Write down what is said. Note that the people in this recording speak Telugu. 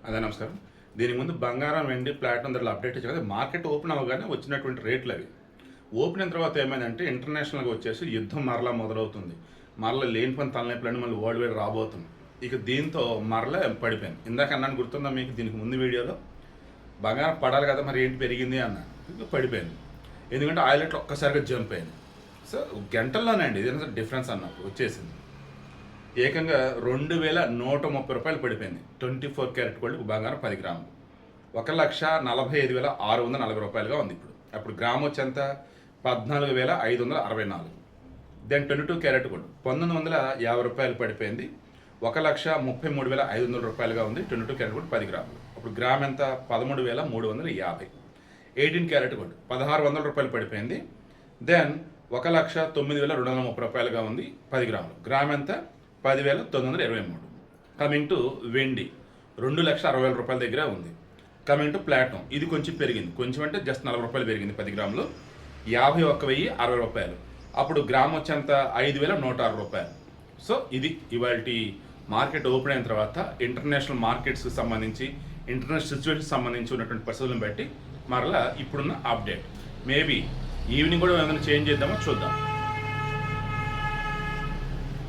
అదే నమస్కారం. దీనికి ముందు బంగారం, వెండి, ప్లాటినం ధరలు అప్డేట్ ఇచ్చారు కదా. మార్కెట్ ఓపెన్ అవ్వగానే వచ్చినటువంటి రేట్లు అవి. ఓపెన్ అయిన తర్వాత ఏమైందంటే ఇంటర్నేషనల్గా వచ్చేసి యుద్ధం మరలా మొదలవుతుంది. మరలా లేని పని తలనొప్పులన్నీ మళ్ళీ వరల్డ్ వైడ్ రాబోతుంది. ఇక దీంతో మరలా పడిపోయింది. ఇందాక అన్నాను గుర్తుందా మీకు? దీనికి ముందు వీడియోలో బంగారం పడాలి కదా, మరి ఏంటి పెరిగింది అన్నాను. ఇక పడిపోయింది. ఎందుకంటే ఆయిల్ రేట్లు ఒక్కసారిగా జంప్ అయింది. సో గంటల్లోనే అండి ఇది డిఫరెన్స్ అన్నప్పుడు వచ్చేసింది. ఏకంగా 2130 పడిపోయింది. 24 క్యారెట్ గోల్డ్ బంగారం 10 గ్రాములు 1,45,640 ఉంది ఇప్పుడు. అప్పుడు గ్రామ్ వచ్చి ఎంత? 14,564. దెన్ 22 క్యారెట్ గోల్డ్ 1,950 రూపాయలు పడిపోయింది. 1,33,500 ఉంది. 22 క్యారెట్ గోల్డ్ 10 గ్రాములు. అప్పుడు గ్రామ్ ఎంత? 13,350. 18 క్యారెట్ గోల్డ్ 1,600 రూపాయలు పడిపోయింది. దెన్ 1,09,230 ఉంది. 10 గ్రాములు. గ్రామ్ ఎంత? 10,923. కమింగ్ టు వెండి 2,60,000 రూపాయల దగ్గర ఉంది. కమింగ్ టు ప్లాటినం ఇది కొంచెం పెరిగింది. కొంచెం అంటే జస్ట్ 40 రూపాయలు పెరిగింది. 10 గ్రాములు 51,060 రూపాయలు. అప్పుడు గ్రామ్ వచ్చేంత 5,106 రూపాయలు. సో ఇది ఇవాళ మార్కెట్ ఓపెన్ అయిన తర్వాత ఇంటర్నేషనల్ మార్కెట్స్కి సంబంధించి, ఇంటర్నేషనల్ సిచ్యువేషన్కి సంబంధించి ఉన్నటువంటి పరిస్థితులను బట్టి మరలా ఇప్పుడున్న అప్డేట్. మేబీ ఈవినింగ్ కూడా ఏమైనా చేంజ్ చేద్దామో చూద్దాం.